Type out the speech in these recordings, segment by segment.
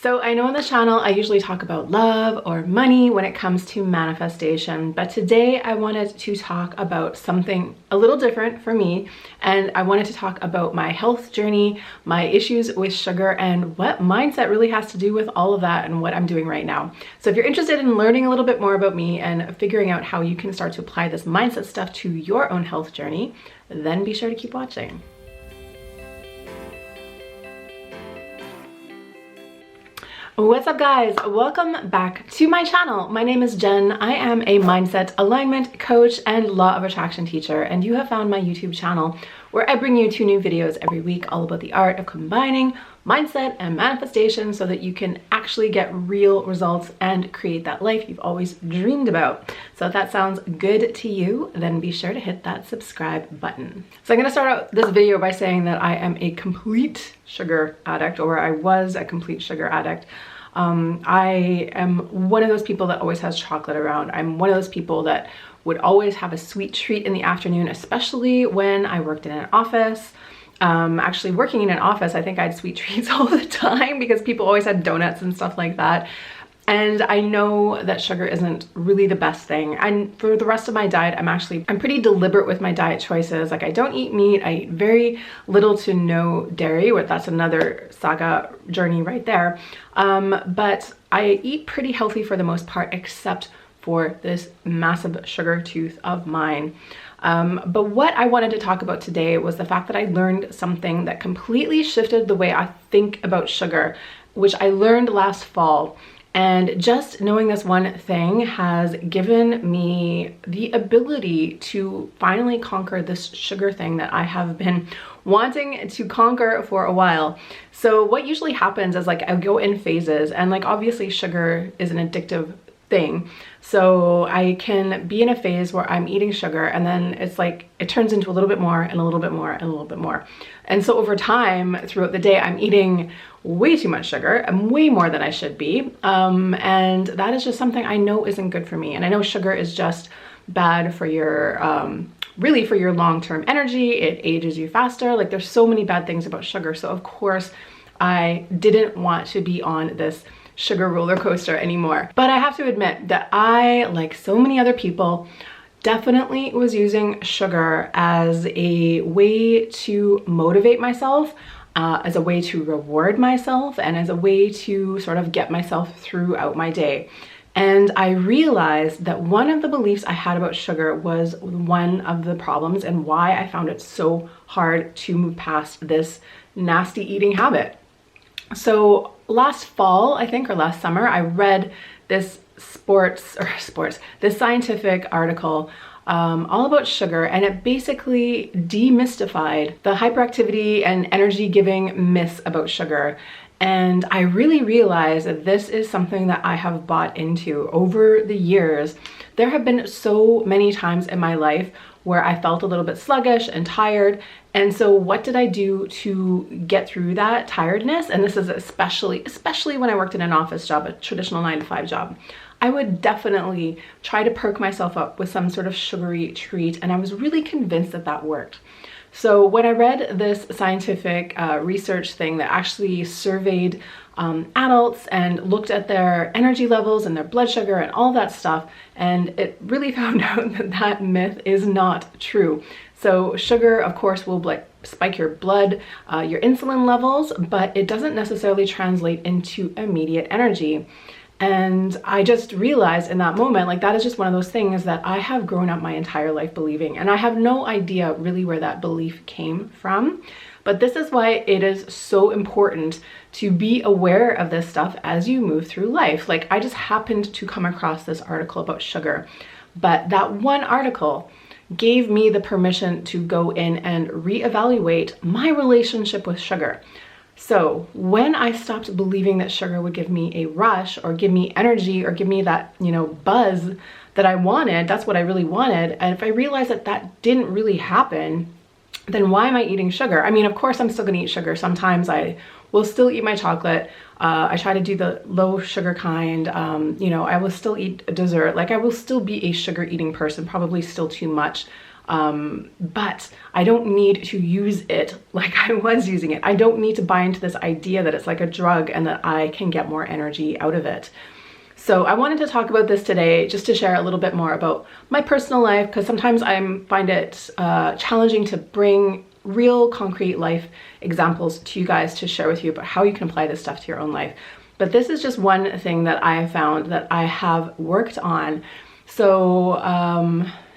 So I know on this channel I usually talk about love or money when it comes to manifestation, but today I wanted to talk about something a little different for me, and I wanted to talk about my health journey, my issues with sugar, and what mindset really has to do with all of that and what I'm doing right now. So if you're interested in learning a little bit more about me and figuring out how you can start to apply this mindset stuff to your own health journey, then be sure to keep watching. What's up guys? Welcome back to my channel. My name is Jen. I am a mindset alignment coach and law of attraction teacher, and you have found my YouTube channel where I bring you 2 new videos every week all about the art of combining mindset and manifestation so that you can actually get real results and create that life you've always dreamed about. So if that sounds good to you, then be sure to hit that subscribe button. So I'm going to start out this video by saying that I am a complete sugar addict, or I was a complete sugar addict. I am one of those people that always has chocolate around. I'm one of those people that would always have a sweet treat in the afternoon, especially when I worked in an office. Actually working in an office, I think I had sweet treats all the time because people always had donuts and stuff like that. And I know that sugar isn't really the best thing. And for the rest of my diet, I'm pretty deliberate with my diet choices. Like, I don't eat meat. I eat very little to no dairy, but that's another saga journey right there. But I eat pretty healthy for the most part, except for this massive sugar tooth of mine. But what I wanted to talk about today was the fact that I learned something that completely shifted the way I think about sugar, which I learned last fall. And just knowing this one thing has given me the ability to finally conquer this sugar thing that I have been wanting to conquer for a while. So what usually happens is, like, I go in phases, and like obviously sugar is an addictive thing. So I can be in a phase where I'm eating sugar, and then it's like it turns into a little bit more and a little bit more and a little bit more. And so over time, throughout the day, I'm eating way too much sugar and way more than I should be. And that is just something I know isn't good for me. And I know sugar is just bad for your, really for your long-term energy. It ages you faster. Like, there's so many bad things about sugar. So of course I didn't want to be on this sugar roller coaster anymore. But I have to admit that I, like so many other people, definitely was using sugar as a way to motivate myself, as a way to reward myself, and as a way to sort of get myself throughout my day. And I realized that one of the beliefs I had about sugar was one of the problems and why I found it so hard to move past this nasty eating habit. So last fall, I think, or last summer, I read this this scientific article all about sugar, and it basically demystified the hyperactivity and energy-giving myths about sugar. And I really realized that this is something that I have bought into over the years. There have been so many times in my life where I felt a little bit sluggish and tired. And so what did I do to get through that tiredness? And this is especially when I worked in an office job, a traditional 9-to-5 job. I would definitely try to perk myself up with some sort of sugary treat, and I was really convinced that that worked. So when I read this scientific research thing that actually surveyed adults and looked at their energy levels and their blood sugar and all that stuff, and it really found out that that myth is not true. So sugar, of course, will spike your blood, your insulin levels, but it doesn't necessarily translate into immediate energy. And I just realized in that moment, like, that is just one of those things that I have grown up my entire life believing. And I have no idea really where that belief came from. But this is why it is so important to be aware of this stuff as you move through life. Like, I just happened to come across this article about sugar, but that one article gave me the permission to go in and reevaluate my relationship with sugar. So when I stopped believing that sugar would give me a rush or give me energy or give me that, buzz that I wanted, that's what I really wanted. And if I realized that that didn't really happen, then why am I eating sugar? I mean, of course I'm still gonna eat sugar. Sometimes I will still eat my chocolate. I try to do the low sugar kind. I will still eat dessert. Like, I will still be a sugar eating person, probably still too much. but I don't need to use it like I was using it. I don't need to buy into this idea that it's like a drug and that I can get more energy out of it. So I wanted to talk about this today just to share a little bit more about my personal life, because sometimes I find it challenging to bring real concrete life examples to you guys to share with you about how you can apply this stuff to your own life. But this is just one thing that I have found that I have worked on. So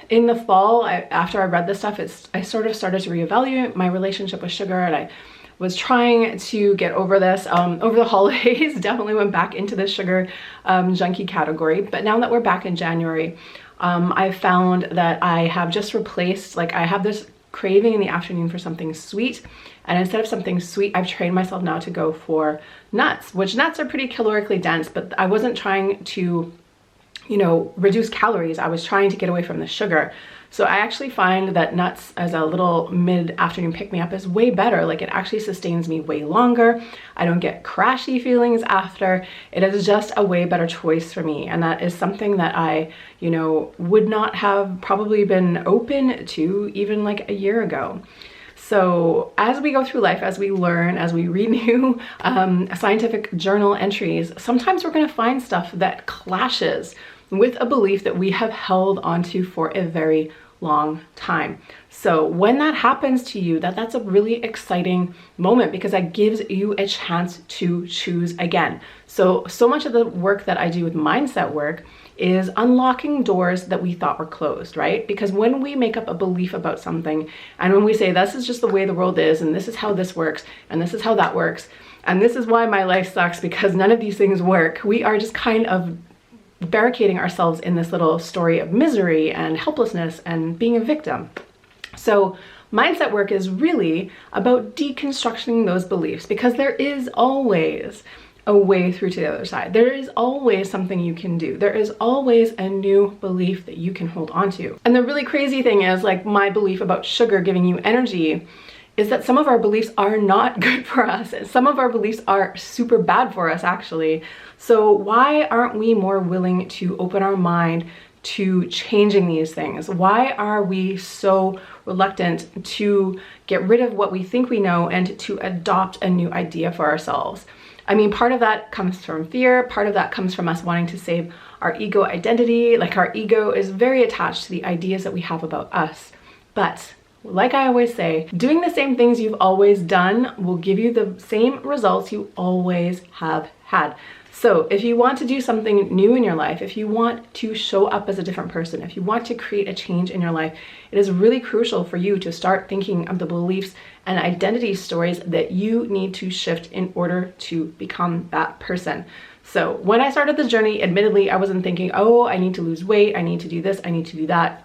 in the fall, after I read this stuff, I sort of started to reevaluate my relationship with sugar, and I was trying to get over this. Over the holidays, definitely went back into the sugar junkie category. But now that we're back in January, I found that I have just replaced, like I have this craving in the afternoon for something sweet. And instead of something sweet, I've trained myself now to go for nuts, which nuts are pretty calorically dense, but I wasn't trying to, you know, reduce calories. I was trying to get away from the sugar. So I actually find that nuts as a little mid-afternoon pick-me-up is way better. Like, it actually sustains me way longer. I don't get crashy feelings after. It is just a way better choice for me. And that is something that I, you know, would not have probably been open to even like a year ago. So as we go through life, as we learn, as we read new scientific journal entries, sometimes we're going to find stuff that clashes with a belief that we have held onto for a very long time. So when that happens to you, that's a really exciting moment, because that gives you a chance to choose again. So much of the work that I do with mindset work is unlocking doors that we thought were closed, right? Because when we make up a belief about something, and when we say this is just the way the world is, and this is how this works, and this is how that works, and this is why my life sucks because none of these things work, we are just kind of barricading ourselves in this little story of misery and helplessness and being a victim. So mindset work is really about deconstructing those beliefs, because there is always a way through to the other side. There is always something you can do. There is always a new belief that you can hold on to. And the really crazy thing is, like my belief about sugar giving you energy, is that some of our beliefs are not good for us. Some of our beliefs are super bad for us, actually. So why aren't we more willing to open our mind to changing these things? Why are we so reluctant to get rid of what we think we know and to adopt a new idea for ourselves? I mean, part of that comes from fear. Part of that comes from us wanting to save our ego identity. Like, our ego is very attached to the ideas that we have about us. But like I always say, doing the same things you've always done will give you the same results you always have had. So if you want to do something new in your life, if you want to show up as a different person, if you want to create a change in your life, it is really crucial for you to start thinking of the beliefs and identity stories that you need to shift in order to become that person. So when I started this journey, admittedly, I wasn't thinking, oh, I need to lose weight, I need to do this, I need to do that.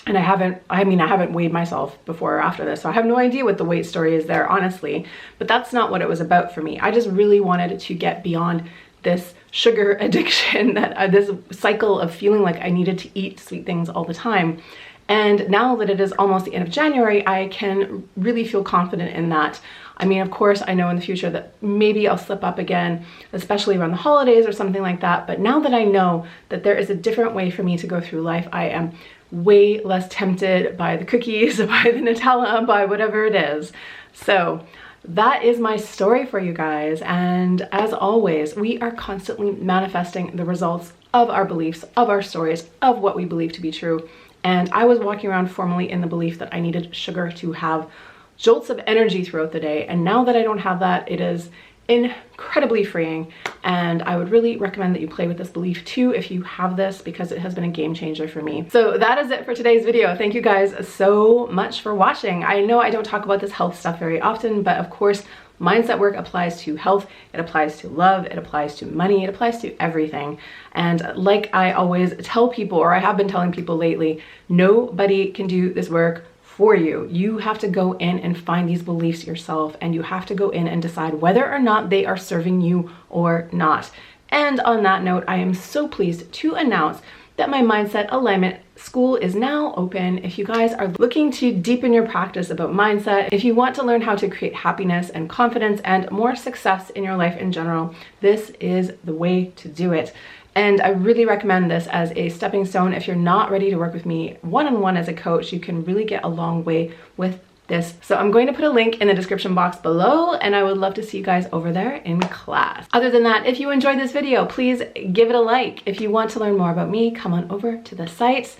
And I haven't weighed myself before or after this, so I have no idea what the weight story is there, honestly. But that's not what it was about for me. I just really wanted to get beyond this sugar addiction, that this cycle of feeling like I needed to eat sweet things all the time. And now that it is almost the end of January, I can really feel confident in that. I mean, of course, I know in the future that maybe I'll slip up again, especially around the holidays or something like that. But now that I know that there is a different way for me to go through life, I am way less tempted by the cookies, by the Nutella, by whatever it is. So that is my story for you guys. And as always, we are constantly manifesting the results of our beliefs, of our stories, of what we believe to be true. And I was walking around formerly in the belief that I needed sugar to have jolts of energy throughout the day. And now that I don't have that, it is incredibly freeing. And I would really recommend that you play with this belief too if you have this, because it has been a game changer for me. So that is it for today's video. Thank you guys so much for watching. I know I don't talk about this health stuff very often, but of course, mindset work applies to health, it applies to love, it applies to money, it applies to everything. And like I always tell people, or I have been telling people lately, nobody can do this work for you. You have to go in and find these beliefs yourself, and you have to go in and decide whether or not they are serving you or not. And on that note, I am so pleased to announce that my Mindset Alignment School is now open. If you guys are looking to deepen your practice about mindset, if you want to learn how to create happiness and confidence and more success in your life in general, this is the way to do it. And I really recommend this as a stepping stone. If you're not ready to work with me one-on-one as a coach, you can really get a long way with this. So I'm going to put a link in the description box below, and I would love to see you guys over there in class. Other than that, if you enjoyed this video, please give it a like. If you want to learn more about me, come on over to the sites.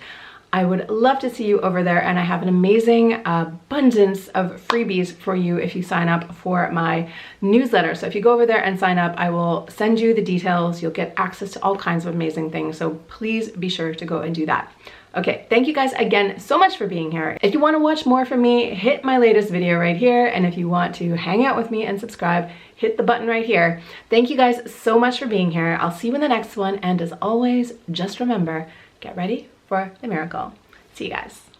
I would love to see you over there, and I have an amazing abundance of freebies for you if you sign up for my newsletter. So if you go over there and sign up, I will send you the details. You'll get access to all kinds of amazing things. So please be sure to go and do that. Okay, thank you guys again so much for being here. If you want to watch more from me, hit my latest video right here. And if you want to hang out with me and subscribe, hit the button right here. Thank you guys so much for being here. I'll see you in the next one. And as always, just remember, get ready for the miracle. See you guys.